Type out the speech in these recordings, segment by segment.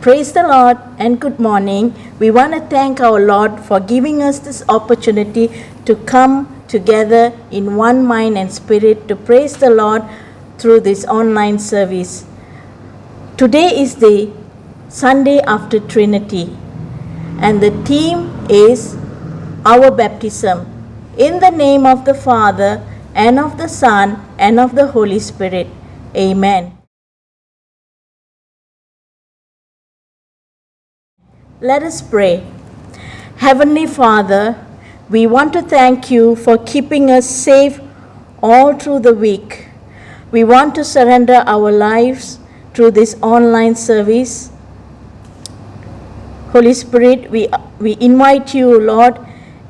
Praise the Lord and good morning. We want to thank our Lord for giving us this opportunity to come together in one mind and spirit to praise the Lord through this online service. Today is the Sunday after Trinity, and the theme is our baptism. In the name of the Father, and of the Son, and of the Holy Spirit. Amen. Let us pray. Heavenly Father, we want to thank you for keeping us safe all through the week. We want to surrender our lives through this online service. Holy Spirit, we invite you, Lord,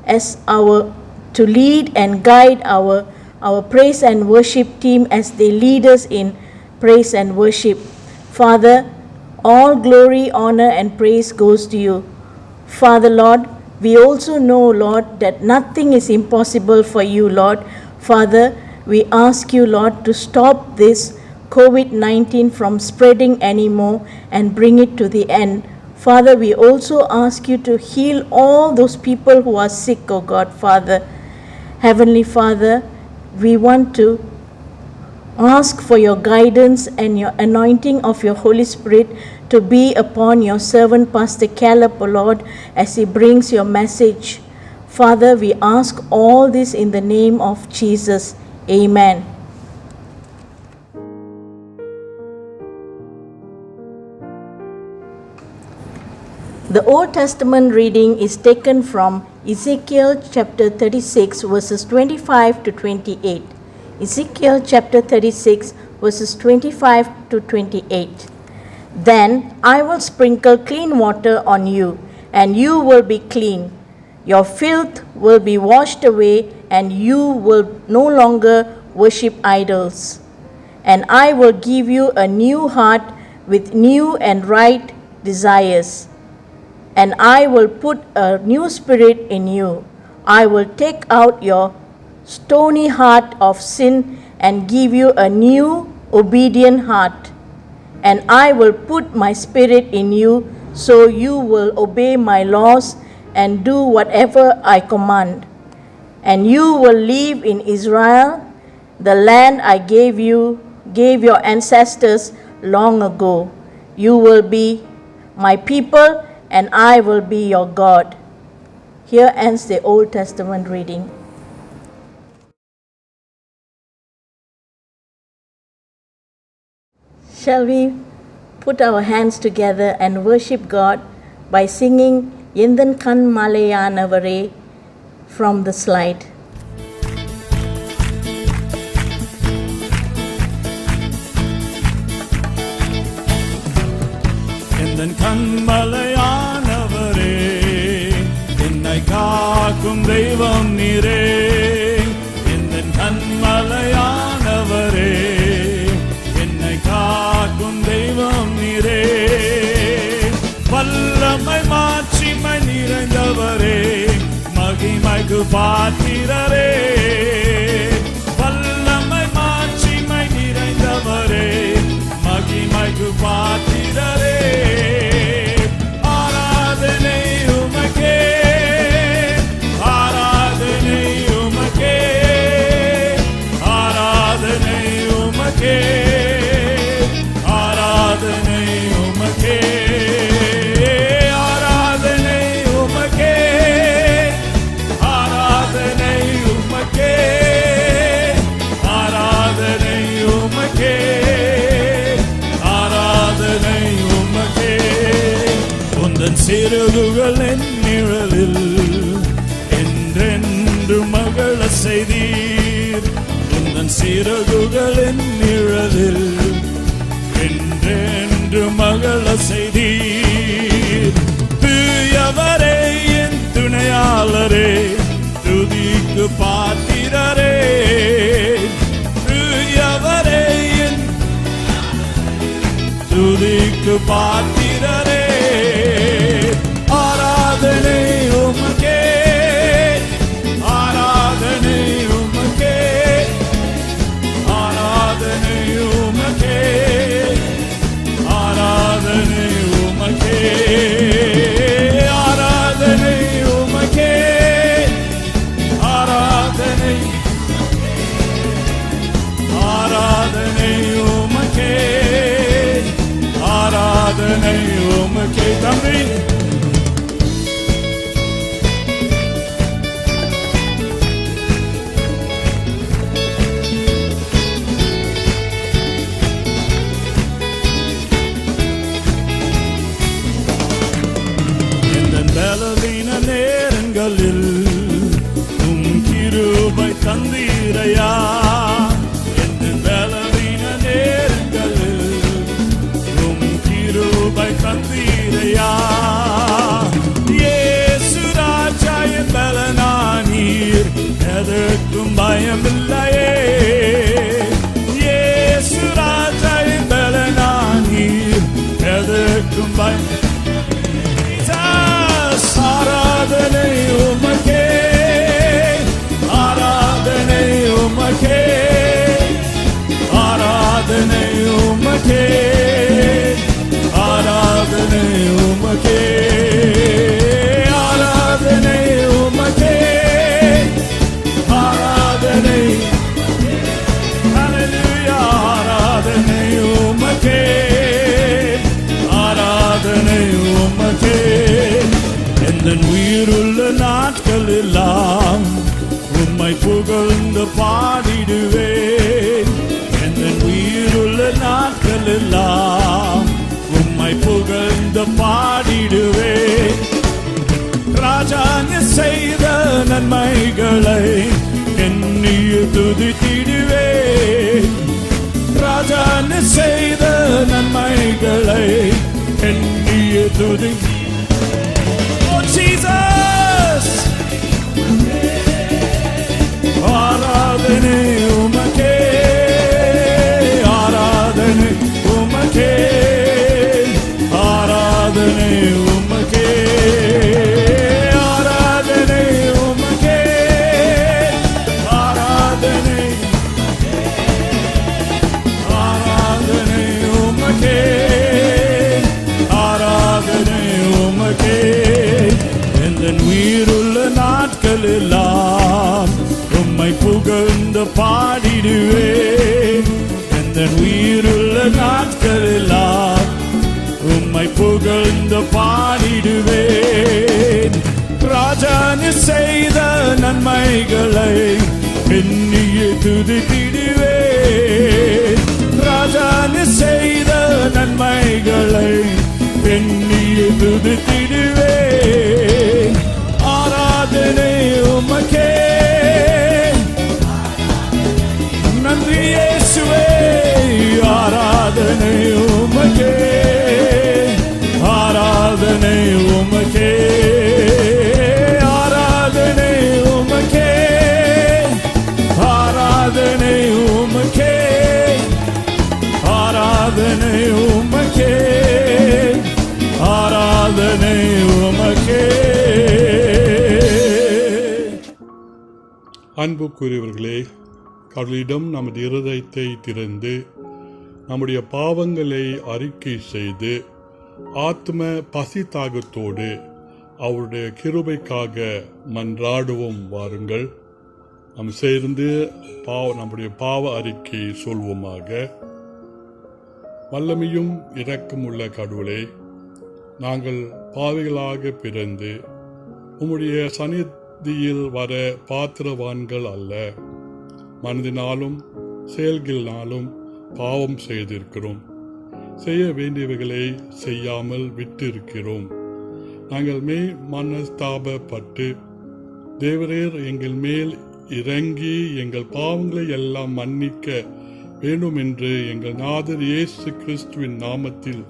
as to lead and guide our praise and worship team as they lead us in praise and worship. Father, all glory, honor, and praise goes to you. Father, Lord, we also know, Lord, that nothing is impossible for you, Lord. Father, we ask you, Lord, to stop this COVID-19 from spreading anymore and bring it to the end. Father, we also ask you to heal all those people who are sick, oh God, Father. Heavenly Father, we want to ask for your guidance and your anointing of your Holy Spirit to be upon your servant, Pastor Caleb, O Lord, as he brings your message. Father, we ask all this in the name of Jesus. Amen. The Old Testament reading is taken from Ezekiel chapter 36, verses 25 to 28. Ezekiel chapter 36, verses 25 to 28. Then I will sprinkle clean water on you, and you will be clean. Your filth will be washed away, and you will no longer worship idols. And I will give you a new heart with new and right desires. And I will put a new spirit in you. I will take out your stony heart of sin and give you a new obedient heart. And I will put my spirit in you, so you will obey my laws and do whatever I command. And you will live in Israel, the land I gave your ancestors long ago. You will be my people, and I will be your God. Here ends the Old Testament reading. Shall we put our hands together and worship God by singing Yendan Kan Malayanavare from the slide. Yendan Kanmalayanavare, Ennai Kaakum Devam Nire. Yendan Kanmalayanavare, Ennai Kaakum Devam Nire. Vallamai Maachimai Nirandavare, Magimaiku Paathirare. Vallamai Maachimai Nirandavare, Magimaiku Paathirare. சிறகுகள் என் நிழலில் என்றென்று மகள செய்தீர். உந்தன் சிறகுகள் என் நிழலில் என்றென்று மகள செய்தீர். தூயவரே என் துணையாளரே, துதிக்கு பாத்திரரே. தூயவரே என் துதிக்கு பாத்திரரே. ஆராதனை உமக்கே, ஆராதனை உமக்கே, ஆராதனை உமக்கே, ஆராதனை உமக்கே. உமக்கே தம்பி. பலவீன நேரங்களில் உம் கிருபை தந்தீரையா. எந்த பலவீன நேரங்களில் உம் கிருபை தந்தீரையா. இயேசு ராஜா என் பலனானீர், எதற்கும் பயமில்லையே. இயேசு ராஜா என் பலனானீர், எதற்கும் பயம். ஆராதனை உமக்கே, ஆராதனை உமக்கே, ஆராதனை உமக்கே, ஆராதனை உமக்கே, ஆராதனை உமக்கே, ஆராதனை. ஹல்லேலூயா. ஆராதனை உமக்கே, ஆராதனை உமக்கே. எந்தன் உயிருள்ள நாட்கள் எல்லாம் உம்மை புகழ்ந்து பாடிடுவேன். எந்தன் உயிருள்ள நாட்கள் எல்லாம் உம்மை புகழ்ந்து பாடிடுவேன். ராஜா நீ செய்த நன்மைகளை எண்ணிய துதித்திடுவேன். ராஜா நீ செய்த நன்மைகளை எண்ணிய துதி. Jesus, ஆராதனை உமக்கே, ஆராதனை உமக்கே, ஆராதனை உமக்கே, ஆராதனை உமக்கே, ஆராதனை, ஆராதனை உமக்கே, ஆராதனை உமக்கே. என் உயிருள்ள நாட்கள் எல்லாம் உம்மை புகழ்ந்து பாடிடுவேன். என் உயிருள்ள நாட்கள் எல்லாம் உம்மை புகழ்ந்து பாடிடுவேன். ராஜா நீ செய்த நன்மைகளை எண்ணியே துதித்திடுவேன். ராஜா நீ செய்த நன்மைகளை எண்ணியே துதித்திடுவேன். ஆராதனை உமக்கே, நன்றி இயேசுவே. ஆராதனை உமக்கே, ஆராதனை உமக்கே, ஆராதனை உமக்கே, ஆராதனை உமக்கே, ஆராதனை உமக்கே, ஆராதனை உமக்கே. அன்புக்குரியவர்களே, கடவுளிடம் நமது இருதயத்தை திறந்து நம்முடைய பாவங்களை அறிக்கை செய்து ஆத்ம பசி தாகத்தோடு அவருடைய கிருபைக்காக மன்றாடுவோம். வாருங்கள், நாம் சேர்ந்து நம்முடைய பாவ அறிக்கை சொல்வோமாக. வல்லமையும் இரக்கமுள்ள கடவுளே, நாங்கள் பாவிகளாக பிறந்து உம்முடைய சந்நிதியில் வர பாத்திரவான்கள் அல்ல. மனதினாலும் செயல்களினாலும் பாவம் செய்திருக்கிறோம். செய்ய வேண்டியவைகளை செய்யாமல் விட்டிருக்கிறோம். நாங்கள் மனஸ்தாபப்பட்டு தேவரீர் எங்கள் மேல் இறங்கி எங்கள் பாவங்களை எல்லாம் மன்னிக்க வேண்டும் என்று எங்கள் நாதர் இயேசு கிறிஸ்துவின் நாமத்தில்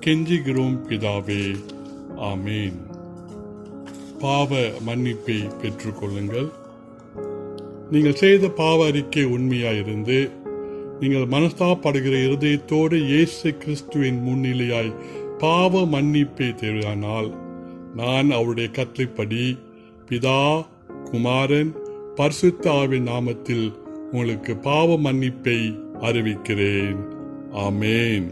கெஞ்சுகிறோம் பிதாவே. ஆமேன். பாவ மன்னிப்பை பெற்றுக்கொள்ளுங்கள். நீங்கள் செய்த பாவ அறிக்கை உண்மையாயிருந்து நீங்கள் மனஸ்தாபப்படுகிற இருதயத்தோடு இயேசு கிறிஸ்துவின் முன்னிலையாய் பாவ மன்னிப்பை தேவையானால் நான் அவருடைய கட்டளைப்படி பிதா, குமாரன், பரிசுத்த ஆவியின் நாமத்தில் உங்களுக்கு பாவ மன்னிப்பை அறிவிக்கிறேன். ஆமேன்.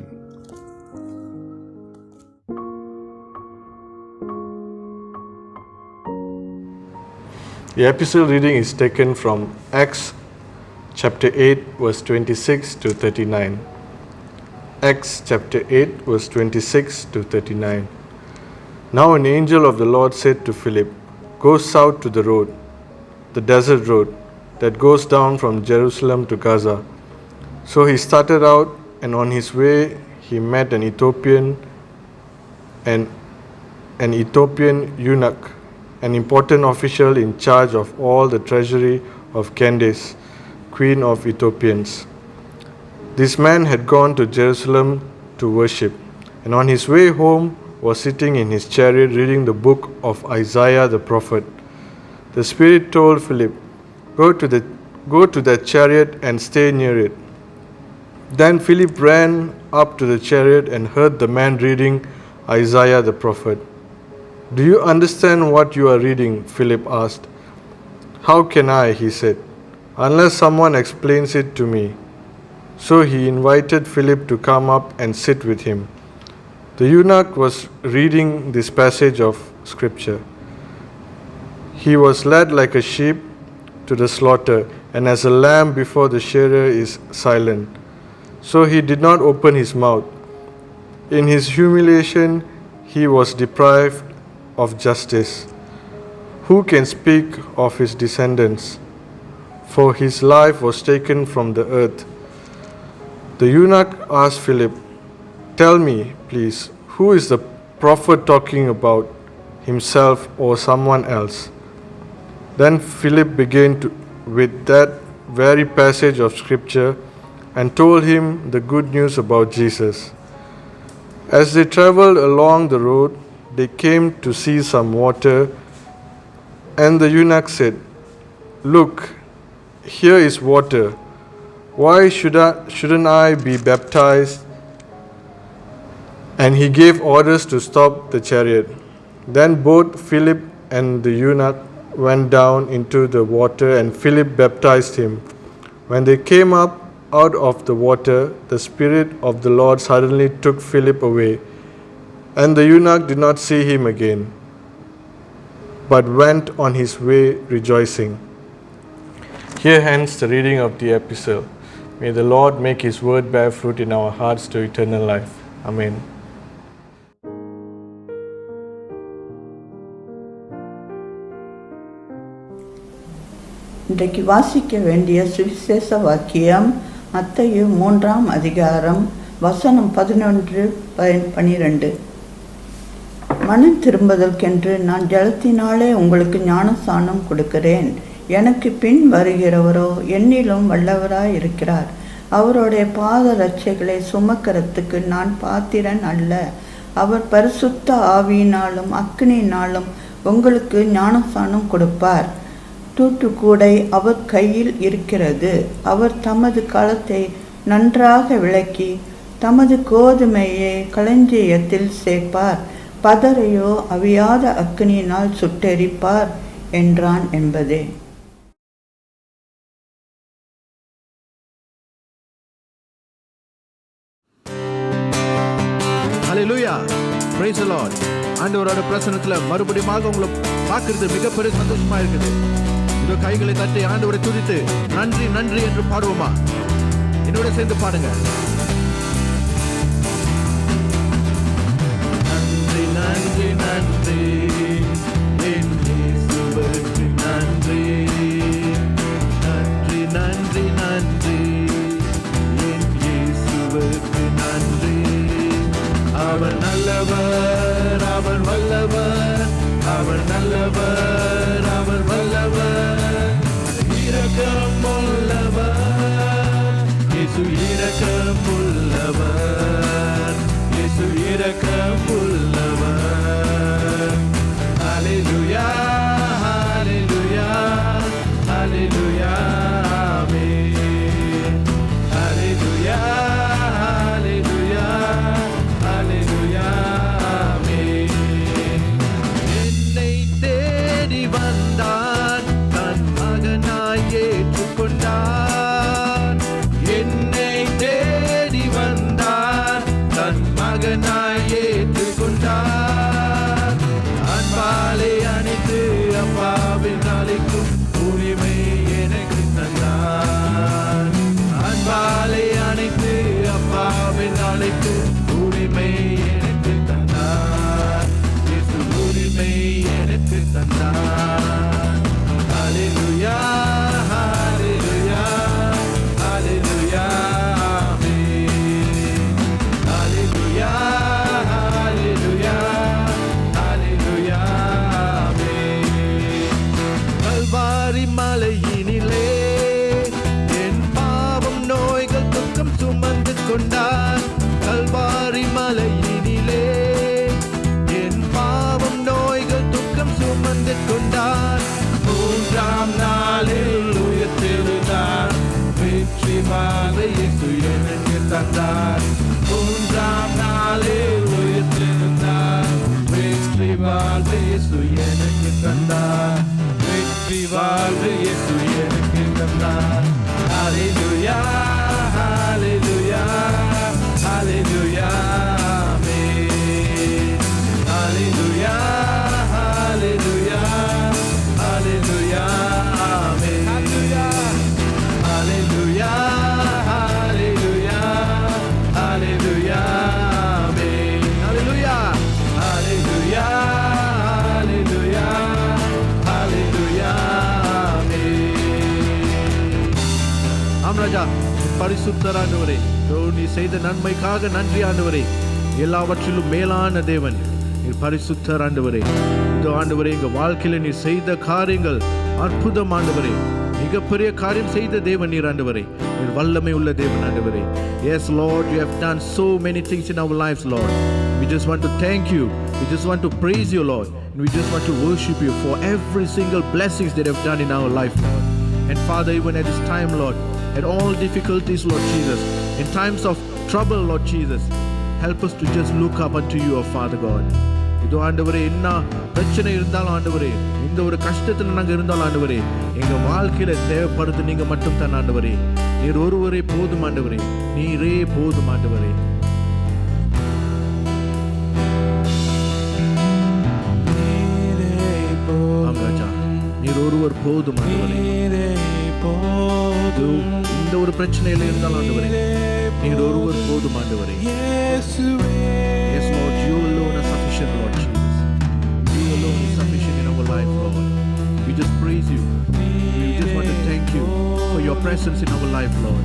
The epistle reading is taken from Acts chapter 8 verse 26 to 39. Acts chapter 8 verse 26 to 39. Now an angel of the Lord said to Philip, "Go south to the road, the desert road, that goes down from Jerusalem to Gaza." So he started out, and on his way he met an Ethiopian eunuch, an important official in charge of all the treasury of Candace, queen of Ethiopians. This man had gone to Jerusalem to worship, and on his way home was sitting in his chariot reading the book of Isaiah the prophet. The Spirit told Philip, Go to that chariot and stay near it." Then Philip ran up to the chariot and heard the man reading Isaiah the prophet. "Do you understand what you are reading?" Philip asked. "How can I?" he said, "unless someone explains it to me." So he invited Philip to come up and sit with him. The eunuch was reading this passage of scripture. "He was led like a sheep to the slaughter, and as a lamb before the shearer is silent, so he did not open his mouth. In his humiliation he was deprived of justice. Who can speak of his descendants? For his life was taken from the earth." The eunuch asked Philip, "Tell me, please, who is the prophet talking about, himself or someone else?" Then Philip began with that very passage of scripture and told him the good news about Jesus. As they traveled along the road, they came to see some water, and the eunuch said, "Look, here is water. Why shouldn't I be baptized?" And he gave orders to stop the chariot. Then both Philip and the eunuch went down into the water, and Philip baptized him. When they came up out of the water, the Spirit of the Lord suddenly took Philip away, and the eunuch did not see him again, but went on his way rejoicing. Here ends the reading of the epistle. May the Lord make his word bear fruit in our hearts to eternal life. Amen. இன்றைக்கு வாசிக்க வேண்டிய சுவிசேஷ வாக்கியம் மத்தேயு 3ஆம் அதிகாரம் வசனம் 11-12. மனம் திரும்புதற்கென்று நான் ஜலத்தினாலே உங்களுக்கு ஞானஸ்நானம் கொடுக்கிறேன். எனக்கு பின் வருகிறவரோ என்னிலும் வல்லவராய் இருக்கிறார். அவருடைய பாத ரட்சைகளை சுமக்கிறதுக்கு நான் பாத்திரன் அல்ல. அவர் பரிசுத்த ஆவியினாலும் அக்கினியினாலும் உங்களுக்கு ஞானஸ்நானம் கொடுப்பார். தூற்றுக்கூடை அவர் கையில் இருக்கிறது. அவர் தமது களத்தை நன்றாக விளக்கி தமது கோதுமையை களஞ்சியத்தில் சேர்ப்பார். பதரையோ அவியாத அக்கினியினால் சுட்டெரிப்பார் என்றான் என்பதே. ஹல்லேலூயா, பிரைஸ் தி லார்ட். ஆண்டவரோட பிரசன்னத்துல மறுபடியும் உங்களை பார்க்கிறது மிகப்பெரிய சந்தோஷமா இருக்குது. இதோ கைகளை தட்டி ஆண்டவரை துதித்து நன்றி நன்றி என்று பாடுவோமா? என்னோட சேர்ந்து பாடுங்க. நன்றி நன்றி நன்றி என் இயேசுவுக்கு நன்றி. நன்றி நன்றி நன்றி என் இயேசுவுக்கு நன்றி. அவர் நல்லவர், அவர் வல்லவர், அவர் நல்லவர், அவர் வல்லவர். இரக்கம் உள்ளவர், இயேசு இரக்கம் உள்ளவர், இயேசு இரக்கம் உள்ளவர். வாழ்வு இயேசு எனக்கு தந்தார், வெற்றி வாழ்வு இயேசு எனக்கு தந்தார். ஹalleluya ஹalleluya ஹalleluya ஆமென். ஹalleluya ஹalleluya ஹalleluya ஆமென். ஹalleluya ஹalleluya ஹalleluya ஹalleluya ஆமென். ஹalleluya ஹalleluya ஹalleluya ஹalleluya ஆமென். ஆம் ராஜா, பரிசுத்தர் ஆண்டவரே, நீ செய்த நன்மைக்காக நன்றி ஆண்டவரே. எல்லாவற்றிலும் மேலான தேவன் நீர் பரிசுத்தர் ஆண்டவரே. இதோ ஆண்டவரே, எங்க வாழ்க்கையில நீர் செய்த காரியங்கள் அற்புதம் ஆண்டவரே. மிகப்பெரிய காரியம் செய்த தேவன் நீர் ஆண்டவரே. நீர் வல்லமை உள்ள தேவன் ஆண்டவரே. Yes Lord, you have done so many things in our lives Lord. We just want to thank you. We just want to praise you Lord. And we just want to worship you for every single blessings that you have done in our life Lord. And Father, even at this time Lord, at all difficulties Lord Jesus, in times of trouble Lord Jesus, help us to just look up unto you, our Father God. இதோ ஆண்டவரே, என்ன பிரச்சனை இருந்தாலும் ஆண்டவரே, இந்த ஒரு கஷ்டத்தில் நாங்கள் இருந்தாலும் ஆண்டவரே, எங்கள் வாழ்க்கையில தேவைப்படுறது நீங்க மட்டும் தான் ஆண்டவரே. நீர் ஒருவரே போதும் ஆண்டவரே, நீரே போதும் ஆண்டவரே. ஆம் ராஜா, நீர் ஒருவர் போதும் ஆண்டவரே. இந்த ஒரு பிரச்சனையில இருந்தாலும் ஆண்டவரே, நீர் ஒருவர் போதும் ஆண்டவரே. Yes Lord, you alone are sufficient Lord Jesus. You alone is sufficient in our life Lord. We just praise you. We just want to thank you for your presence in our life Lord.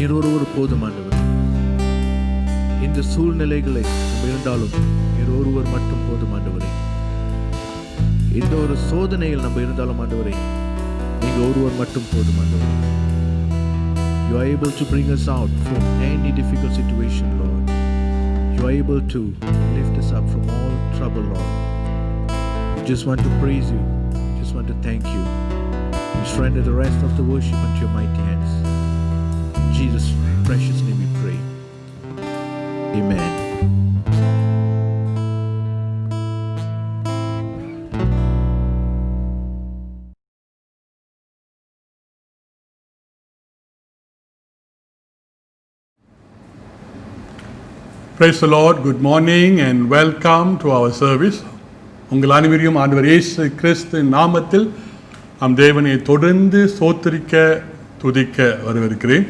நீர் ஒருவர் போதும் ஆண்டவரே. இந்த சூழ்நிலைகளை நம்ம இருந்தாலும் நீர் ஒருவர் மட்டும் போதும் ஆண்டவரே. இந்த ஒரு சோதனையில் நம்ம இருந்தாலும் ஆண்டவரே, நீங்க ஒருவர் மட்டும் போதும் ஆண்டவரே. You are able to bring us out from any difficult situation, Lord. You are able to lift us up from all trouble, Lord. We just want to praise you. We just want to thank you. We surrender the rest of the worship unto your mighty hands. In Jesus' precious name we pray. Amen. Praise the Lord. Good morning and welcome to our service. உங்கள் அனைவரையும் ஆண்டவர் இயேசு கிறிஸ்து நாமத்தில் நம் தேவனை தொடர்ந்து ஸ்தோத்திரிக்க துதிக்க வரவேற்கிறேன்.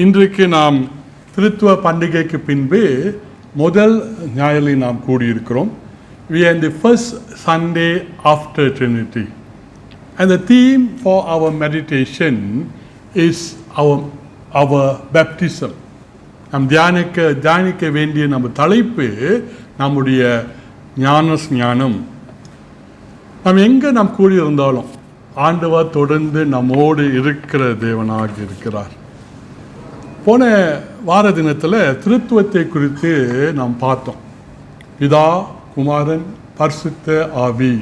இன்றைக்கு நாம் திருத்துவ பண்டிகைக்கு பின்பு முதல் ஞாயிறில் நாம் கூடியிருக்கிறோம். We are in the first Sunday after Trinity. And the theme for our meditation is our baptism. நாம் தியானிக்க வேண்டிய நம்ம தலைப்பு நம்முடைய ஞானம். நாம் எங்கே நாம் கூடியிருந்தாலும் ஆண்டவர் தொடர்ந்து நம்மோடு இருக்கிற தேவனாக இருக்கிறார். போன வார தினத்தில் திருத்துவத்தை குறித்து நாம் பார்த்தோம். பிதா, குமாரன், பரிசுத்த ஆவி,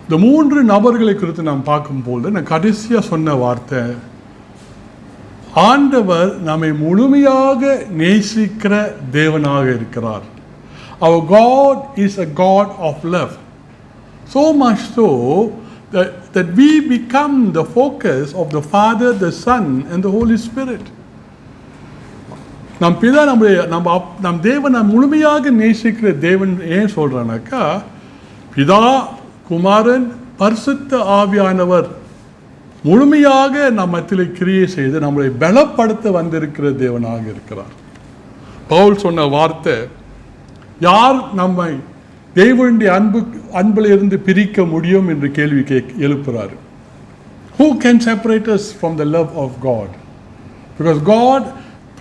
இந்த 3 நபர்களை குறித்து நாம் பார்க்கும்போது நான் கடைசியாக சொன்ன வார்த்தை, ஆண்டவர் நம்மை முழுமையாக நேசிக்கிற தேவனாக இருக்கிறார். Our God is a God of love. So much so that we become the focus of the Father, the Son and the Holy Spirit. நம் பிதா நம் தேவனை முழுமையாக நேசிக்கிற தேவன் ஏன் சொல்றானாக்கா, பிதா, குமாரன், பரிசுத்த ஆவியானவர் முழுமையாக நம் மத்தியில் கிரியை செய்து நம்மளை பலப்படுத்த வந்திருக்கிற தேவனாக இருக்கிறார். பவுல் சொன்ன வார்த்தை, யார் நம்மை தேவனுடைய அன்பிலிருந்து பிரிக்க முடியும் என்று கேள்வி எழுப்புறாரு. Who can separate us from the love of God? Because God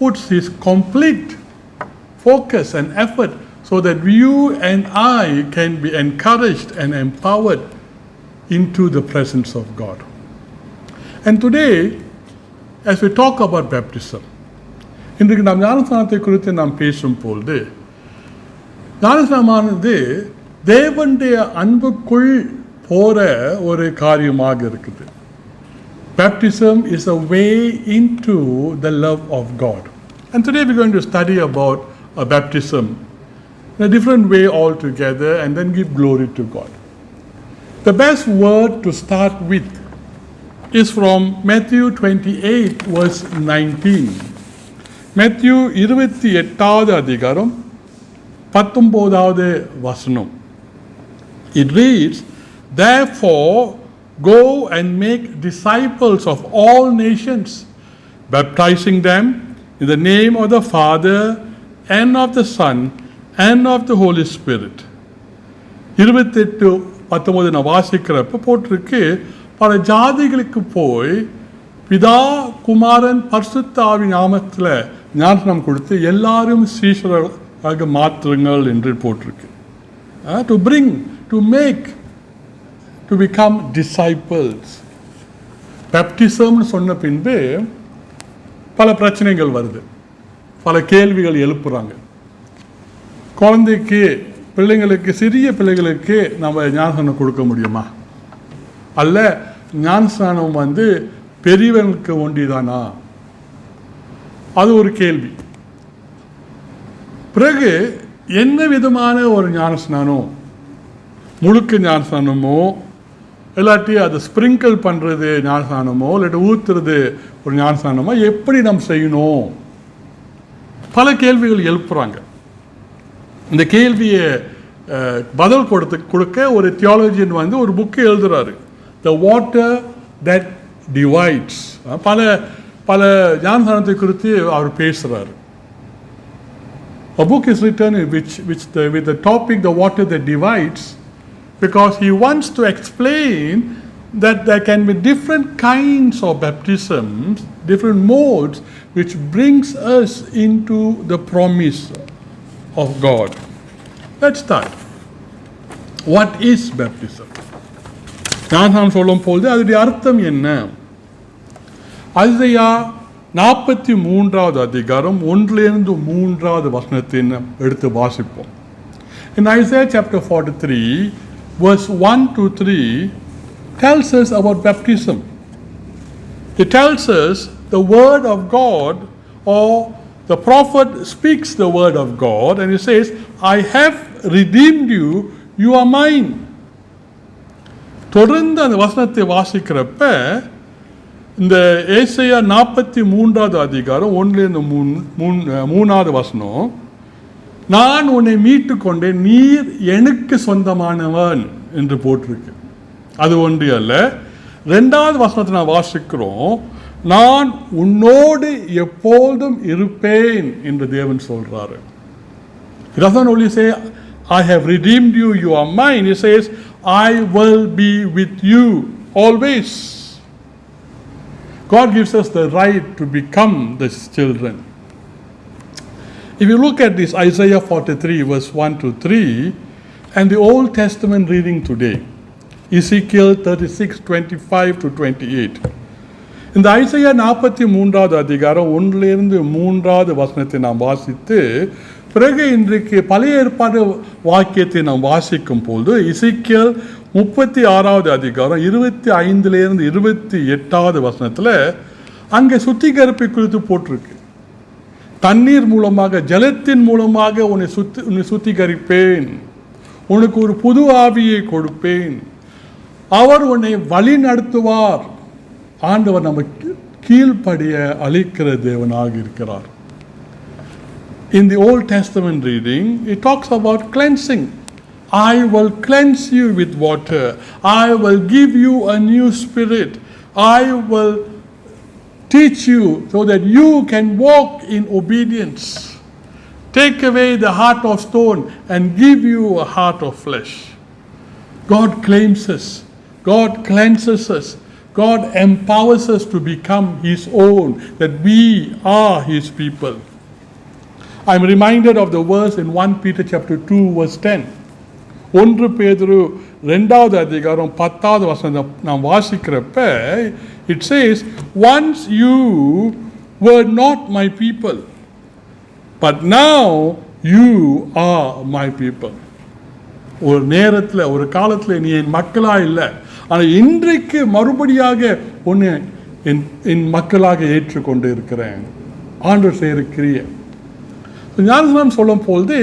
puts his complete focus and effort so that you and I can be encouraged and empowered into the presence of God. And today, as we talk about baptism, இன்றைக்கு நாம் ஞானஸ்நானத்தை குறித்து நாம் பேசும்பொழுது, ஞானஸ்நானமானது தேவனுடைய அன்புக்குள் போற ஒரு காரியமாக இருக்குது. Baptism is a way into the love of God. And today we're going to study about a baptism in a different way altogether and then give glory to God. The best word to start with is from Matthew 28 verse 19. Matthew 28வது அதிகாரம் 19வது வசனம். It reads, "Therefore go and make disciples of all nations, baptizing them in the name of the Father and of the Son and of the Holy Spirit." 28:19 நான் வாசிக்கிறப்ப போட்டிருக்கு, பல ஜாதிகளுக்கு போய் பிதா, குமாரன், பரிசுத்த ஆவி நாமத்தில் ஞானம் கொடுத்து எல்லாரும் சீஷராக மாற்றுங்கள் என்று போட்டிருக்கு. To bring, to make, to become disciples. பேப்டிசம்னு சொன்ன பின்பு பல பிரச்சனைகள் வருது, பல கேள்விகள் எழுப்புறாங்க. பிள்ளைங்களுக்கு, சிறிய பிள்ளைகளுக்கு நம்ம ஞானம் கொடுக்க முடியுமா? அல்ல ஞானஸ்நானம் பெரியவனுக்கு ஒண்டிதானா? அது ஒரு கேள்வி. பிறகு என்ன விதமான ஒரு ஞானஸ்நானம், முழுக்க ஞானஸ்நானமோ இல்லாட்டி அதை ஸ்ப்ரிங்கிள் பண்ணுறது ஞானஸ்நானமோ இல்லாட்டி ஊற்றுறது ஒரு ஞானஸ்நானமோ, எப்படி நம்ம செய்யணும்? பல கேள்விகள் எழுப்புறாங்க. இந்த கேள்வியை பதில் கொடுக்க ஒரு தியாலஜியன் ஒரு புக்கு எழுதுறாரு, The Water That Divides. பல ஞானஸ்நானத்தை குறித்து அவர் பேசுகிறார். A book is written with the topic The Water That Divides, because he wants to explain that there can be different kinds of baptisms different modes which brings us into the promise of God. Let's start. What is baptism? நான் சொல்லும் பொழுது அதனுடைய அர்த்தம் என்ன? Isaiah 43வது அதிகாரம் 1லிருந்து 3வது வசனத்தை எடுத்து வாசிப்போம். In Isaiah chapter 43 verse 1 to 3 tells us about baptism. It tells us the word of God, or the prophet speaks the word of God, and he says, I have redeemed you, you are mine. தொடர்ந்து அந்த வசனத்தை வாசிக்கிறப்ப இந்த ஏசாயா 43வது அதிகாரம் 1லிருந்து 3வது வசனம், நான் உன்னை மீட்டு கொண்டேன், நீர் எனக்கு சொந்தமானவன் என்று போட்டிருக்கு. அது ஒன்று அல்ல. 2வது வசனத்தை நான் வாசிக்கிறோம், நான் உன்னோடு எப்போதும் இருப்பேன் என்று தேவன் சொல்றாரு. He doesn't only say I have redeemed you, you are mine. He says I will be with you always. God gives us the right to become His children. If you look at this Isaiah 43 verse 1 to 3 and the Old Testament reading today, Ezekiel 36:25 to 28. இந்த Isaiah 43வது அதிகாரம் 1லிருந்து 3வது வசனத்தை நாம் வாசித்து பிறகு இன்றைக்கு பழைய ஏற்பாடு வாக்கியத்தை நாம் வாசிக்கும் போது எசேக்கியேல் 36வது அதிகாரம் 25லிருந்து 28வது வசனத்தில் அங்கே சுத்திகரிப்பை குறித்து போட்டிருக்கு. தண்ணீர் மூலமாக, ஜலத்தின் மூலமாக உன்னை சுத்திகரிப்பேன், உனக்கு ஒரு புது ஆவியை கொடுப்பேன், அவர் உன்னை வழி நடத்துவார். ஆண்டவர் நமக்கு கீழ்ப்படிய அளிக்கிற தேவனாக இருக்கிறார். In the Old Testament reading, it talks about cleansing. I will cleanse you with water. I will give you a new spirit. I will teach you so that you can walk in obedience. Take away the heart of stone and give you a heart of flesh. God claims us. God cleanses us. God empowers us to become His own, that we are His people. I'm reminded of the verse in 1 Peter chapter 2 verse 10. 1 பேதுரு 2வது அதிகாரம் 10வது வசனம் நாம் வாசிக்கிறப்ப it says, once you were not my people, but now you are my people. ஒரு நேரத்தில், ஒரு காலத்தில் நீ என் மக்களா இல்லை, ஆனால் இன்றைக்கு மறுபடியாக உன்னை என் மக்களாக ஏற்றுக்கொண்டு இருக்கிறேன். ஆண்டவர் செய்கிற கிரியை ஞானஸ்நானம் சொல்லும் பொழுது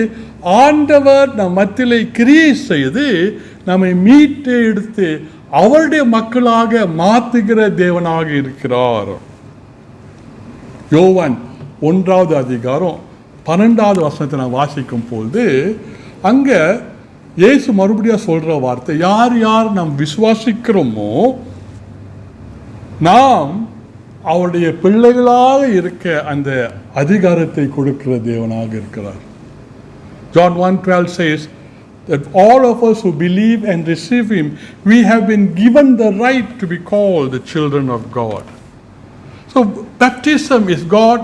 ஆண்டவர் நம் மத்தியிலே கிரியை செய்து நம்மை மீட்டு எடுத்து அவருடைய மக்களாக மாற்றுகிற தேவனாக இருக்கிறார். யோவான் 1வது அதிகாரம் 12வது வசனத்தை நான் வாசிக்கும் பொழுது அங்கே இயேசு மறுபடியும் சொல்ற வார்த்தை, யார் யார் நாம் விசுவாசிக்கிறோமோ நாம் அவருடைய பிள்ளைகளாக இருக்க அந்த அதிகாரத்தை கொடுக்கிற தேவனாக இருக்கிறார். John 1:12 says that all of us who believe and receive Him, we have been given the right to be called the children of God. So baptism is God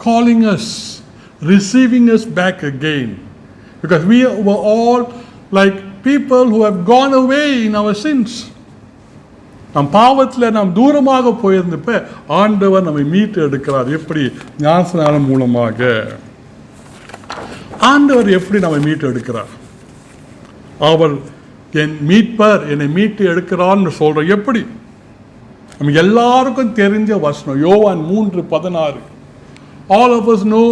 calling us, receiving us back again, because we were all like people who have gone away in our sins. நம் பாவத்தில் நாம் தூரமாக போயிருந்தப்ப ஆண்டவர் நம்மை மீட்டு எடுக்கிறார். எப்படி? ஞானஸ்நானம் மூலமாக. ஆண்டவர் எப்படி நம்மை மீட்டு எடுக்கிறார்? அவர் என் மீட்பர், என்னை மீட்டு எடுக்கிறான்னு சொல்ற. எப்படி? நம்ம எல்லாருக்கும் தெரிஞ்ச வசனம் யோவான் 3:16. All of us know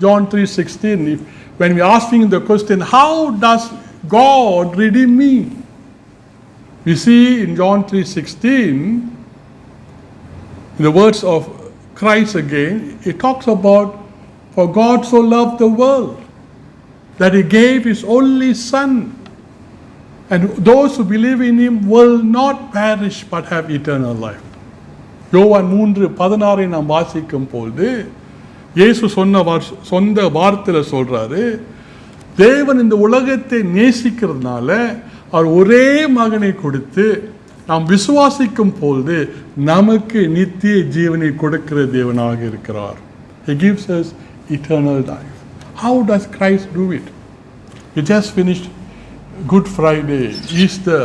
John 3:16. When we asking the question, how does God redeem me? We see in John 3:16, in the words of Christ again, it talks about, for God so loved the world that He gave His only Son, and those who believe in Him will not perish but have eternal life. யோவான் 3:16 நாம் வாசிக்கும் பொழுது இயேசு சொந்த வார்த்தையில் சொல்றாரு, தேவன் இந்த உலகத்தை நேசிக்கிறதுனால அவர் ஒரே மகனை கொடுத்து நாம் விசுவாசிக்கும் பொழுது நமக்கு நித்திய ஜீவனை கொடுக்கிற தேவனாக இருக்கிறார். He gives us eternal life. How does Christ do it? We just finished Good Friday, Easter,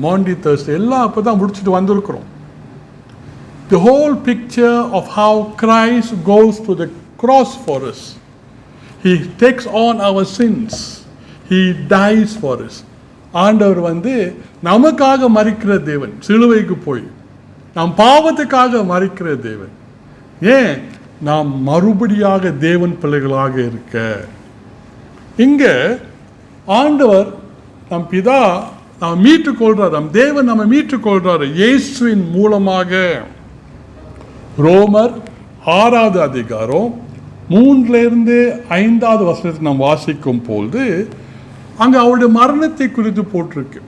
Maundy Thursday, எல்லாம் அப்போ தான் முடிச்சுட்டு வந்திருக்கிறோம். The whole picture of how Christ goes to the cross for us. He takes on our sins. He dies for us. ஆண்டவர் நமக்காக மரிக்கிற தேவன், சிலுவைக்கு போய் நாம் பாவத்துக்காக மரிக்கிற தேவன். ஏன்? நாம் மறுபடியாக தேவன் பிள்ளைகளாக இருக்க. இங்க ஆண்டவர் நம் பிதா நாம் மீட்டுக்கொள்றார், நம் தேவன் நம்ம மீட்டுக்கொள்றார் இயேசுவின் மூலமாக. ரோமர் 6வது அதிகாரம் 3-5 வசனத்தை நாம் வாசிக்கும் பொழுது அங்கே அவருடைய மரணத்தை குறித்து போட்டிருக்கு.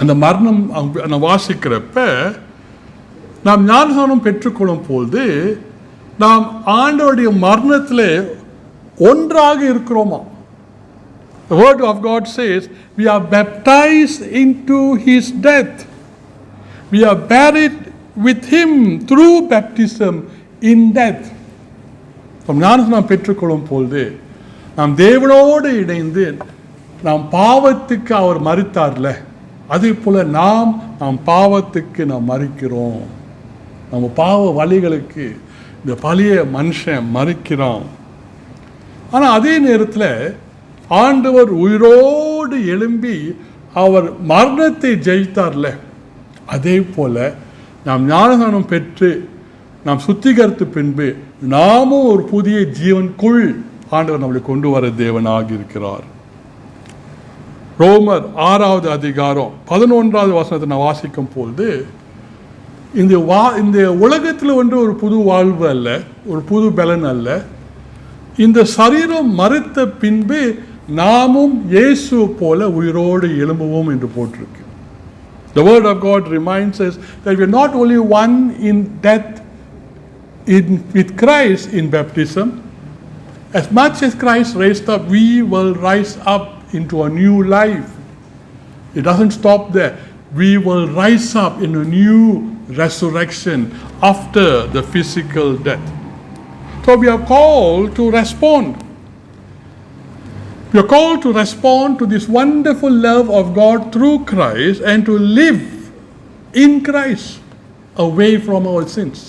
அந்த மரணம் நான் வாசிக்கிறப்ப நாம் ஞானஸ்நானம் பெற்றுக்கொள்ளும் பொழுது நாம் ஆண்டவருடைய மரணத்தில் ஒன்றாக இருக்கிறோமா. The word of God says we are baptized into his death. We are buried with him through baptism in death. நாம் ஞானஸ்நானம் பெற்றுக்கொள்ளும் பொழுது நாம் தேவனோடு இணைந்து நாம் பாவத்துக்கு அவர் மரித்தார்ல, அதே போல நாம் பாவத்துக்கு நாம் மரிக்கிறோம். நம்ம பாவ வழிகளுக்கு இந்த பழைய மனுஷன் மரிக்கிறான். ஆனால் அதே நேரத்தில் ஆண்டவர் உயிரோடு எழும்பி அவர் மரணத்தை ஜெயித்தார்ல, அதே போல நாம் ஞானஸ்நானம் பெற்று நாம் சுத்திகரித்து பின்பு நாமும் ஒரு புதிய ஜீவனுக்குள் ஆண்டவர் நம்மளை கொண்டு வர தேவனாக இருக்கிறார். ரோமர் 6வது அதிகாரம் 11வது வசனத்தை நான் வாசிக்கும் பொழுது இந்த உலகத்தில் ஒரு புது வாழ்வு அல்ல, ஒரு புது பலன் அல்ல. இந்த சரீரம் மரித்த பின்பு நாமும் இயேசு போல உயிரோடு எழும்புவோம் என்று போட்டிருக்கு. The word of God reminds us that we are not only one in death with Christ in baptism. As much as Christ raised up, we will rise up into a new life. It doesn't stop there. We will rise up in a new resurrection after the physical death. So we are called to respond. We are called to respond to this wonderful love of God through Christ and to live in Christ away from our sins.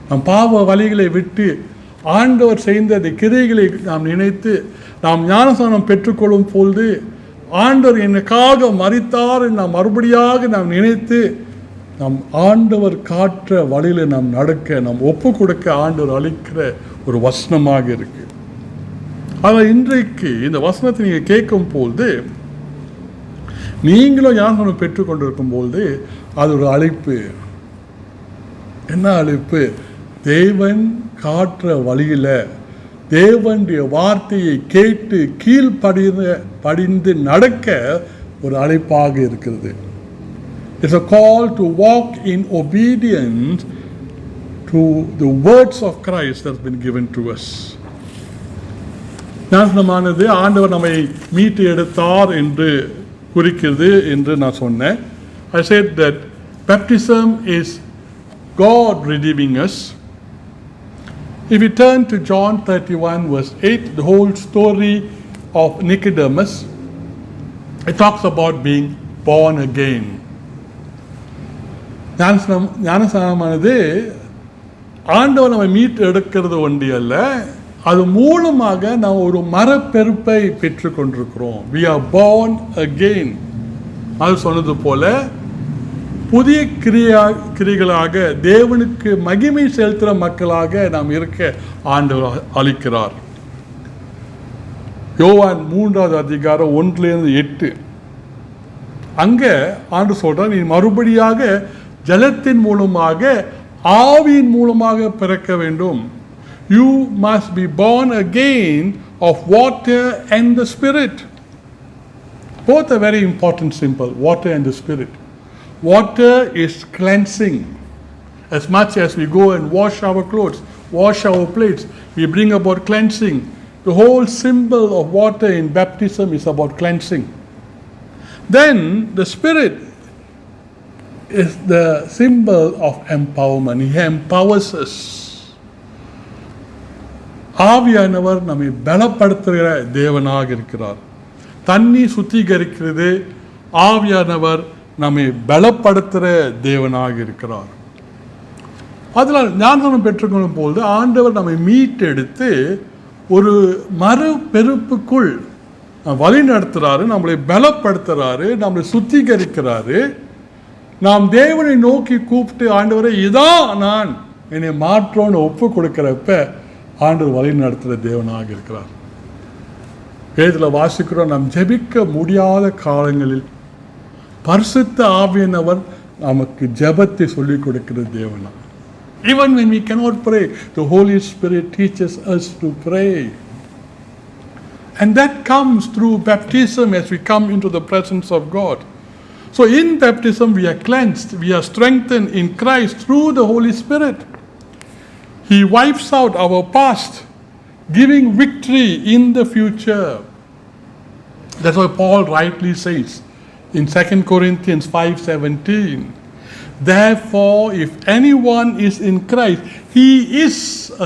நம் பாவ வழிகளை விட்டு ஆண்டவர் செய்த அந்த கிரியைகளை நாம் நினைத்து நாம் ஞானஸ்நானம் பெற்றுக்கொள்ளும் பொழுது ஆண்டவர் எனக்காக மரித்தார் நாம் மறுபடியாக நாம் நினைத்து நாம் ஆண்டவர் காற்ற வழியில் நாம் நடக்க நாம் ஒப்பு கொடுக்க ஆண்டவர் அளிக்கிற ஒரு வசனமாக இருக்கு. ஆனால் இன்றைக்கு இந்த வசனத்தை நீங்கள் கேட்கும் பொழுது நீங்களும் ஞானஸ்நானம் பெற்றுக்கொண்டிருக்கும் பொழுது அது ஒரு அழைப்பு. என்ன அழைப்பு? தேவன் காற்ற வழியில் தேவனுடைய வார்த்தையை கேட்டு படிந்து நடக்க ஒரு அழைப்பாக இருக்கிறது. It's a call to walk in obedience to the words of Christ that has been given to us. ஞானஸ்நானமானது ஆண்டவர் நம்மை மீட்டு எடுத்தார் என்று குறிக்கிறது என்று நான் சொன்னேன். I said that baptism is God redeeming us. If you turn to John 31 verse 8, the whole story of Nicodemus, it talks about being born again. ஞானஸ்நானமானது ஆண்டவர் நம்ம மீட்டு எடுக்கிறது ஒன்றி அல்ல, அது மூலமாக நாம் ஒரு மரப்பெருப்பை பெற்று கொண்டிருக்கிறோம். We are born again. அது சொன்னது போல புதிய கிரிகளாக தேவனுக்கு மகிமை செலுத்துகிற மக்களாக நாம் இருக்க ஆண்டவர் அளிக்கிறார். யோவான் 3வது அதிகாரம் 1-8 அங்கே ஆண்டு சொல்றார், நீ மறுபடியாக ஜலத்தின் மூலமாக ஆவியின் மூலமாக பிறக்க வேண்டும். You must be born again of water and the Spirit. Both are very important, simple, water and the Spirit. Water is cleansing. As much as we go and wash our clothes, wash our plates, we bring about cleansing. The whole symbol of water in baptism is about cleansing. Then the Spirit is the symbol of empowerment. He empowers us. ஆவியானவர் நம்மை பலப்படுத்துகிற தேவனாக இருக்கிறார். தண்ணி சுத்திகரிக்கிறது, ஆவியானவர் நம்மை பலப்படுத்துகிற தேவனாக இருக்கிறார். அதனால் ஞானம் பெற்றுக்கொள்ளும் பொழுது ஆண்டவர் நம்மை மீட்டெடுத்து ஒரு மறு பெருப்புக்குள் வழி நடத்துகிறாரு, நம்மளை பலப்படுத்துகிறாரு, நம்மளை சுத்திகரிக்கிறாரு. நாம் தேவனை நோக்கி கூப்பிட்டு ஆண்டவரை இதான் நான் என்னை மாற்றோன்னு ஒப்பு கொடுக்கிறப்ப ஆண்டவர் வழி நடத்துகிற தேவனாக இருக்கிறார். வேதத்தில் வாசிக்கிறோம், நாம் ஜெபிக்க முடியாத காலங்களில் பரிசுத்த ஆவியானவர் நமக்கு ஜெபத்தை சொல்லிக் கொடுக்கிற தேவனா. Even when we cannot pray, the Holy Spirit teaches us to pray. And that comes through baptism as we come into the presence of God. So in baptism we are cleansed, we are strengthened in Christ through the Holy Spirit. He wipes out our past, giving victory in the future. That's why Paul rightly says in 2 Corinthians 5:17, therefore if anyone is in Christ, he is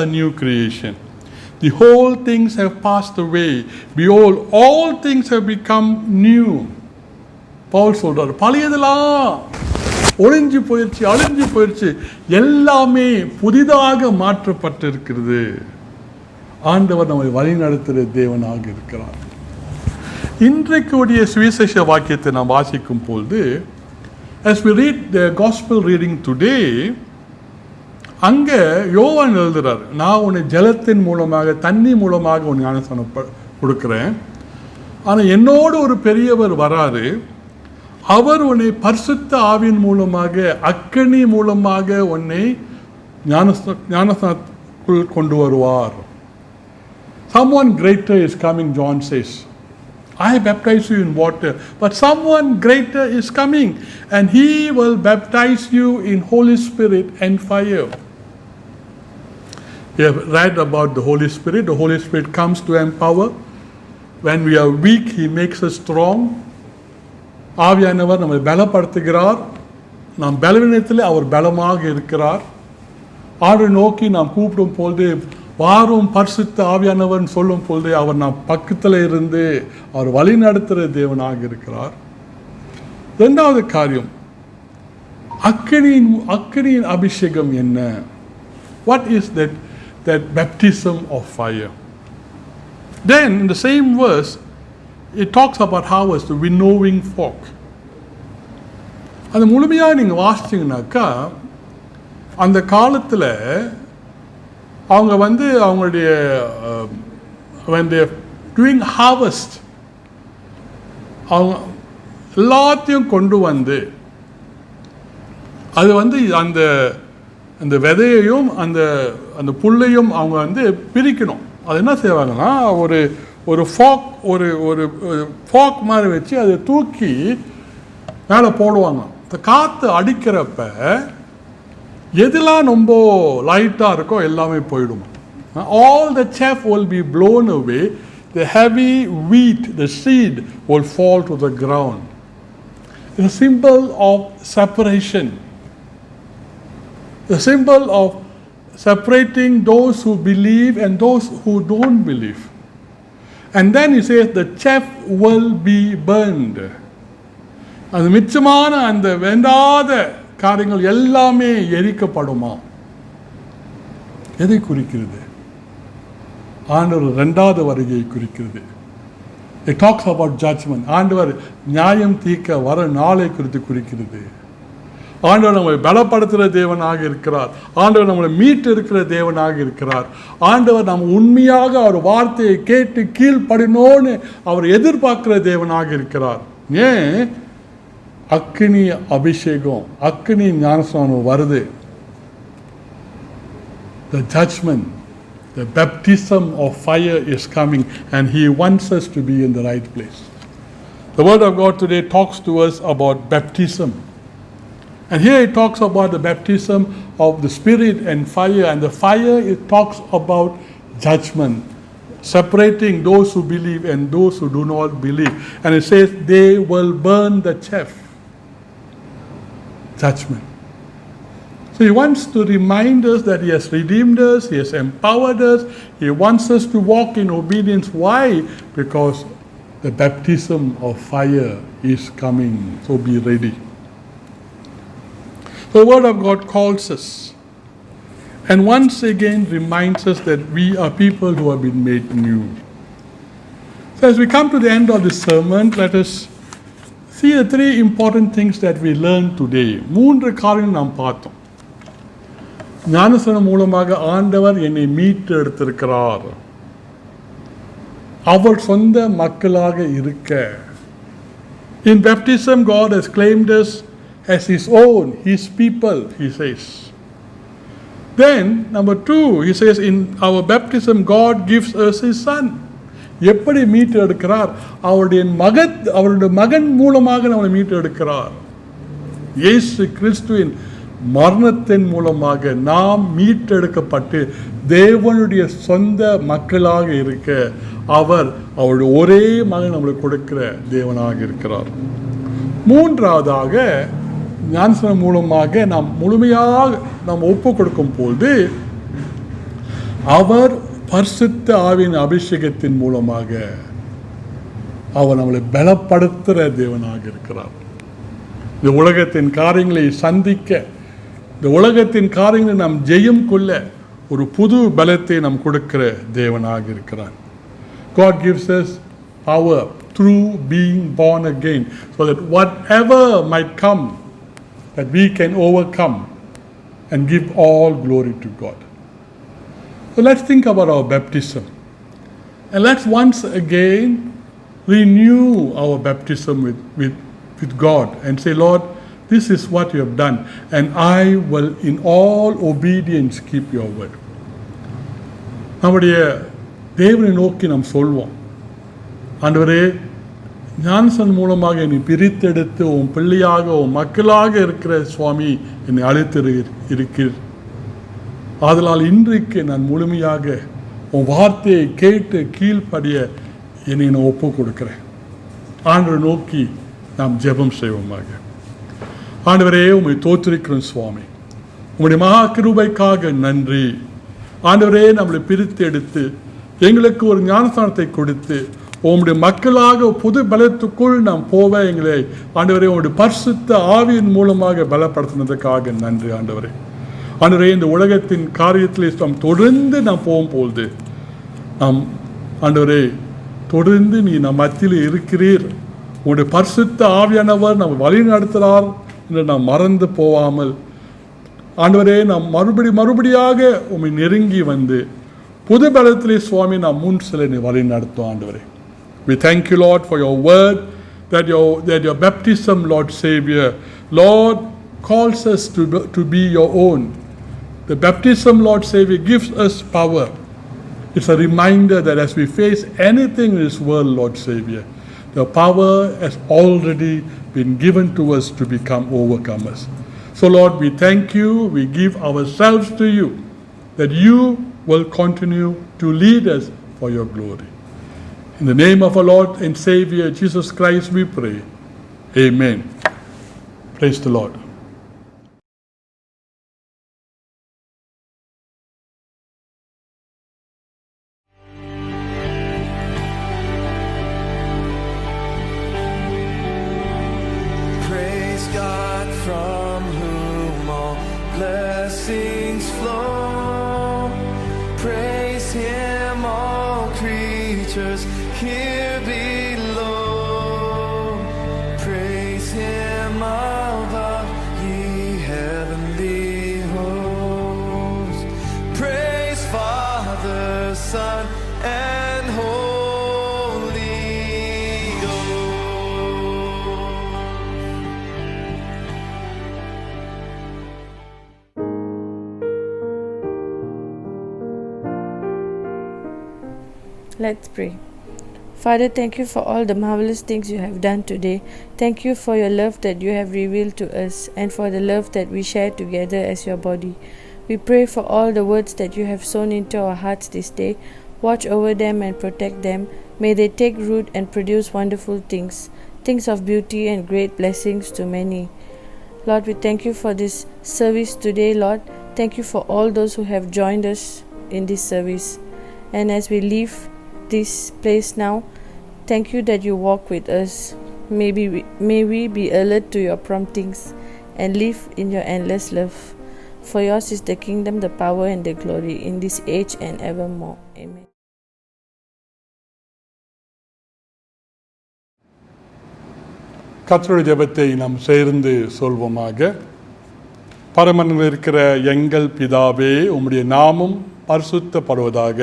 a new creation. The whole things have passed away. Behold, all things have become new. Pavul சொல்றார், பழையதெல்லாம் ஒளிஞ்சு போயிடுச்சு, அழிஞ்சு போயிடுச்சு, எல்லாமே புதிதாக மாற்றப்பட்டிருக்கிறது. ஆண்டவர் நம்மை வழி நடத்துகிற தேவனாக இருக்கிறார். இன்றைக்குடைய சுவிசேஷ வாக்கியத்தை நாம் வாசிக்கும் பொழுது, as we read the gospel reading today, அங்கே யோவான் எழுதுறார், நான் உன்னை ஜலத்தின் மூலமாக தண்ணி மூலமாக உன் ஞானஸ்நானம் கொடுக்குறேன், ஆனால் என்னோடு ஒரு பெரியவர் வராரு, அவர் உன்னை பரிசுத்த ஆவியின் மூலமாக அக்கினி மூலமாக உன்னை ஞானஸ்நானத்துக்குள் கொண்டு வருவார். Someone greater is coming, John says. I baptize you in water, but someone greater is coming, and he will baptize you in Holy Spirit and fire. We have read about the Holy Spirit. The Holy Spirit comes to empower. When we are weak, he makes us strong. ஆவியானவர் நம்மை பலப்படுத்துகிறார். நாம் பலவீனத்தில் அவர் பலமாக இருக்கிறார். ஆண்டவரை நோக்கி நாம் கூப்பிடும் பொழுது, வாரும் பரிசுத்த ஆவியானவர் சொல்லும் பொழுது அவர் நாம் பக்கத்தில் இருந்து அவர் வழி நடத்துகிற தேவனாக இருக்கிறார். இரண்டாவது காரியம், அக்கினியின் அபிஷேகம் என்ன? What is that baptism of fire? Then in the same verse it talks about how was the winnowing fork. அது முழுமையாக நீங்கள் வாசிச்சிங்கனாக்கா, அந்த காலத்தில் அவங்க அவங்களுடைய when they are doing harvest, அவங்க எல்லாத்தையும் கொண்டு வந்து அது அந்த அந்த விதையையும் அந்த புல்லையும் அவங்க பிரிக்கணும். அது என்ன செய்வாங்கன்னா, ஒரு ஃபாக் ஒரு ஃபாக் மாதிரி வச்சு அதை தூக்கி மேலே போடுவாங்க. இந்த காற்று அடிக்கிறப்ப எதெல்லாம் ரொம்ப லைட்டாக இருக்கோ எல்லாமே போயிடும். All the chaff will be blown away. The heavy wheat, the seed, will fall to the ground. It's a symbol of separation. The symbol of separating those who believe and those who don't believe. And then he says the chaff will be burned. அது மிச்சமான அந்த வேண்டாத காரியங்கள் எல்லாமே எரிக்கப்படுமா? எதை குறிக்கிறது? ஆண்டவர் இரண்டாவது வருகையை குறிக்கிறது. It talks about judgment. ஆண்டவர் நியாயம் தீர்க்க வர நாளை குறித்து குறிக்கிறது. ஆண்டவர் நம்மை பலப்படுத்துகிற தேவனாக இருக்கிறார். ஆண்டவர் நம்மளை மீட்டு இருக்கிற தேவனாக இருக்கிறார். ஆண்டவர் நம்ம உண்மையாக அவர் வார்த்தையை கேட்டு கீழ்ப்படினோன்னு அவர் எதிர்பார்க்கிற தேவனாக இருக்கிறார். ஏன் அக்கினி அபிஷேகம், அக்கினி ஞானஸ்நானம் வருது. The judgment, the baptism of fire is coming, and he wants us to be in the right place. The word of God today talks to us about baptism. And here it talks about the baptism of the Spirit and fire. And the fire, it talks about judgment, separating those who believe and those who do not believe. And it says they will burn the chaff. judgment. So he wants to remind us that he has redeemed us, he has empowered us, he wants us to walk in obedience. Why? Because the baptism of fire is coming, so be ready. The Word of God calls us and once again reminds us that we are people who have been made new. So as we come to the end of this sermon, let us see the three important things that we learned today. 3 காரியங்கள் நாம் பார்த்தோம். ஞானஸ்நானம் மூலமாக ஆண்டவர் என்னை மீட்டு எடுத்திருக்கிறார். அவர் சொந்த மக்களாக இருக்க. In baptism, God has claimed us as his own, his people, he says. Then, number 2, he says in our baptism, God gives us his son. எப்படி மீட்டு எடுக்கிறார்? அவருடைய மகன் மூலமாக நம்மை மீட்டு எடுக்கிறார். இயேசு கிறிஸ்துவின் மரணத்தின் மூலமாக நாம் மீட்டெடுக்கப்பட்டு தேவனுடைய சொந்த மக்களாக இருக்க அவருடைய ஒரே மகன் நம்மளுக்கு கொடுக்கிற தேவனாக இருக்கிறார். மூன்றாவதாக ஞானஸ்நானம் மூலமாக நாம் முழுமையாக நாம் ஒப்பு கொடுக்கும் போது அவர் பரிசுத்த ஆவியின் அபிஷேகத்தின் மூலமாக அவர் நம்மளை பலப்படுத்துகிற தேவனாக இருக்கிறார். இந்த உலகத்தின் காரியங்களை சந்திக்க, இந்த உலகத்தின் காரியங்களை நாம் ஜெயம் கொள்ள ஒரு புது பலத்தை நாம் கொடுக்கிற தேவனாக இருக்கிறார். God gives us power through being born again, so that whatever might come, that we can overcome and give all glory to God. So let's think about our baptism. And let's once again renew our baptism with God and say, Lord, this is what you have done, and I will in all obedience keep your word. நம்முடைய தேவனை நோக்கி நாம் சொல்வோம், ஆண்டவரே, ஞானஸ்நானம் மூலமாக என்னை பிரித்தெடுத்து உன் பிள்ளையாக உன் மக்களாக இருக்கிற சுவாமி என்னை அழைத்து இருக்கிறீர். ஆதலால் இன்றைக்கு நான் முழுமையாக உன் வார்த்தையை கேட்டு கீழ்ப்படிய என்னை நான் ஒப்பு கொடுக்கிறேன். ஆண்டவரை நோக்கி நாம் ஜெபம் செய்வோமாக. ஆண்டவரே, உம்மை தோற்றிருக்கிறோம் சுவாமி, உம்முடைய மகா கிருபைக்காக நன்றி. ஆண்டவரே, நம்மளை பிரித்து எடுத்து எங்களுக்கு ஒரு ஞானஸ்நானத்தை கொடுத்து உம்முடைய மக்களாக புது பலத்துக்குள் நாம் போக எங்களை ஆண்டவரே உம்முடைய பரிசுத்த ஆவியின் மூலமாக பலப்படுத்தினதுக்காக நன்றி ஆண்டவரே. ஆண்டவரே, இந்த உலகத்தின் காரியத்திலே நாம் தொடர்ந்து நாம் போகும்போது நாம் ஆண்டவரே தொடர்ந்து நீ நம் மத்தியில் இருக்கிறீர், உங்களுடைய பரிசுத்த ஆவியானவர் நம்ம வழி நடத்துகிறார் என்று நாம் மறந்து போகாமல் ஆண்டவரே நாம் மறுபடியாக உம்மை நெருங்கி வந்து புது பலத்திலே சுவாமி நாம் முன் சில வழி நடத்தும் ஆண்டவரே. We thank you, Lord, for your word, that your baptism, Lord Savior, Lord, calls us to be your own. The baptism, Lord Savior, gives us power. It's a reminder that as we face anything in this world, Lord Savior, the power has already been given to us to become overcomers. So, Lord, we thank you, we give ourselves to you, that you will continue to lead us for your glory. In the name of our Lord and Savior, Jesus Christ, we pray. Amen. Praise the Lord. Praise God from whom all blessings flow. Praise Him, all creatures here below. Praise Him above, ye heavenly hosts. Praise Father, Son, and Holy Ghost. Let's pray. Father, thank you for all the marvelous things you have done today. Thank you for your love that you have revealed to us and for the love that we share together as your body. We pray for all the words that you have sown into our hearts this day. Watch over them and protect them. May they take root and produce wonderful things, things of beauty and great blessings to many. Lord, we thank you for this service today, Lord. Thank you for all those who have joined us in this service. And as we leave this place now, thank you that you walk with us. May we be alert to your promptings and live in your endless love. For yours is the kingdom, the power, and the glory in this age and evermore. Amen. கர்த்தருடைய ஜெபத்தை நாம் சேர்ந்து சொல்வோமாக. பரமனில் இருக்கிற எங்கள் பிதாவே, உம்முடைய நாமம் பரிசுத்தப்படுவதாக,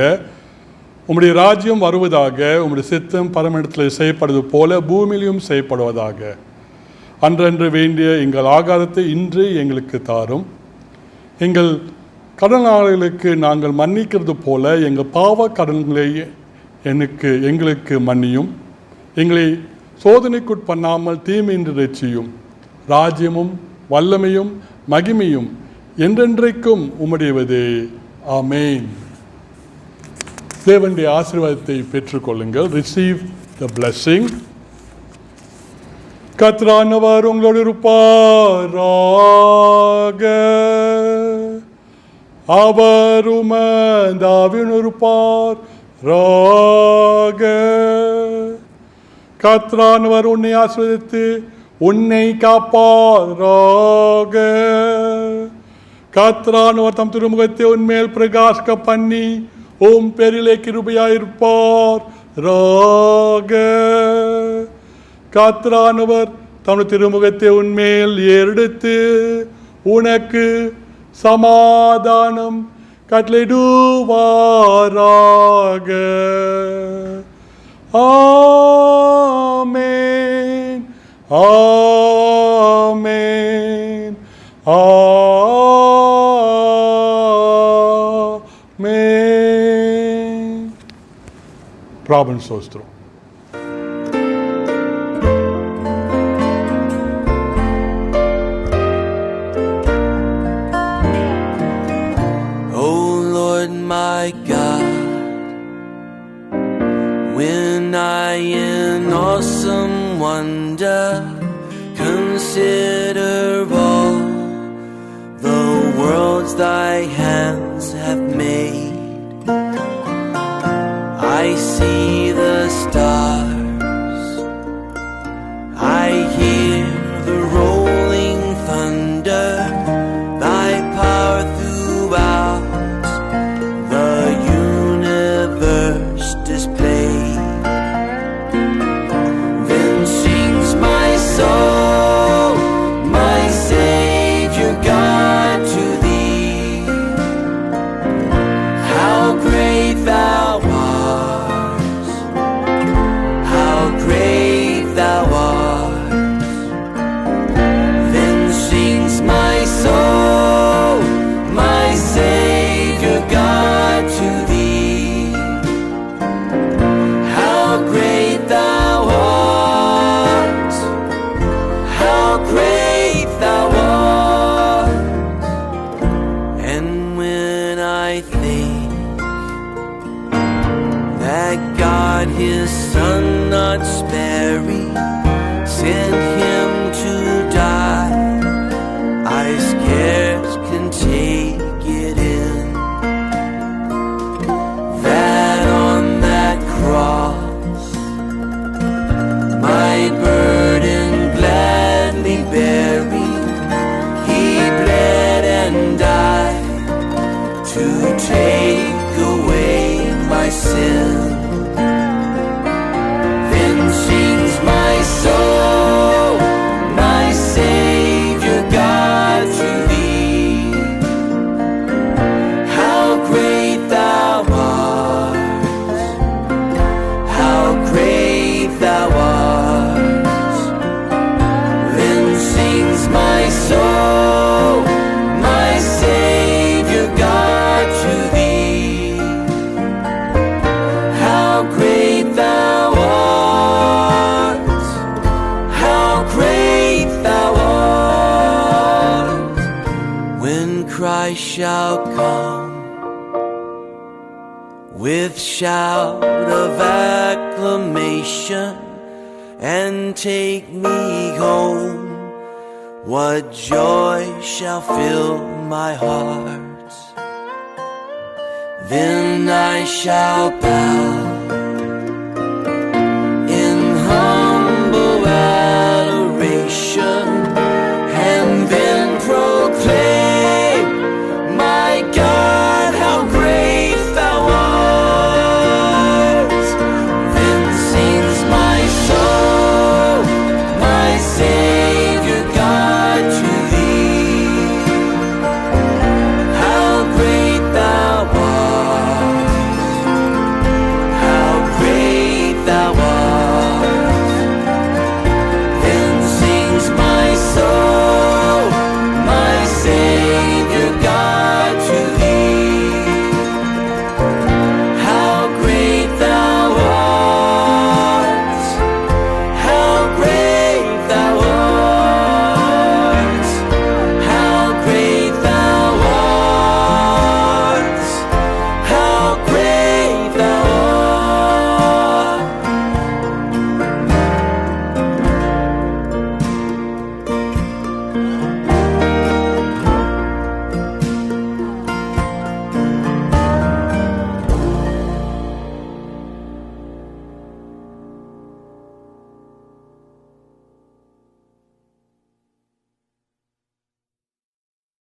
உம்முடைய ராஜ்யம் வருவதாக, உம்முடைய சித்தம் பரமனிடத்தில் செய்யப்படுவது போல பூமியிலும் செய்யப்படுவதாக. அன்றன்று வேண்டிய எங்கள் ஆகாரத்தை இன்று எங்களுக்கு தாரும். எங்கள் கடனாளிகளுக்கு நாங்கள் மன்னிக்கிறது போல எங்கள் பாவ கடன்களை எங்களுக்கு மன்னியும். எங்களை சோதனைக்குட்பண்ணாமல் தீமையின்றி ரட்சியும். ராஜ்யமும் வல்லமையும் மகிமையும் என்றென்றைக்கும் உம்முடையவதே. ஆமென். தேவனுடைய ஆசீர்வாதத்தை பெற்றுக்கொள்ளுங்கள். Receive the blessing. கர்த்தரானவர் உங்களோடு இருப்பாராக. அவர் உமதாவின் இருப்பாராக. கர்த்தரானவர் உன்னை ஆசீர்வதித்து உன்னை காப்பாராக. கர்த்தரானவர் தம் திருமுகத்தை உன்மேல் பிரகாசிக்க பண்ணி உம் பேரிலே கிருபையாயிருப்பாராக. கர்த்தரானவர் தம் திருமுகத்தை உன்மேல் ஏறெடுத்து உனக்கு சமாதானம் கட்டளையிடுவாராக. ஆமென். ஆமென். ஆமென். பிராபன் சோஸ்திரம். My God, when I in awesome wonder consider all the worlds thy hands have made, I see the stars, I hear the rolling thunder, thy power throughout displayed. Then sings my soul, my Savior God, to thee. How great thou art, how great thou art. Then sings my soul, my Savior God, to thee. His son not sparing, sent him to die. I scarce can take it in, that on that cross my burden gladly bearing, he bled and died to take away my sin. My soul, my Savior God, to thee. How great thou art, how great thou art. Then sings my soul, my Savior God, to thee. How great thou art, Christ shall come with shout of acclamation and take me home What joy shall fill my heart? Then I shall bow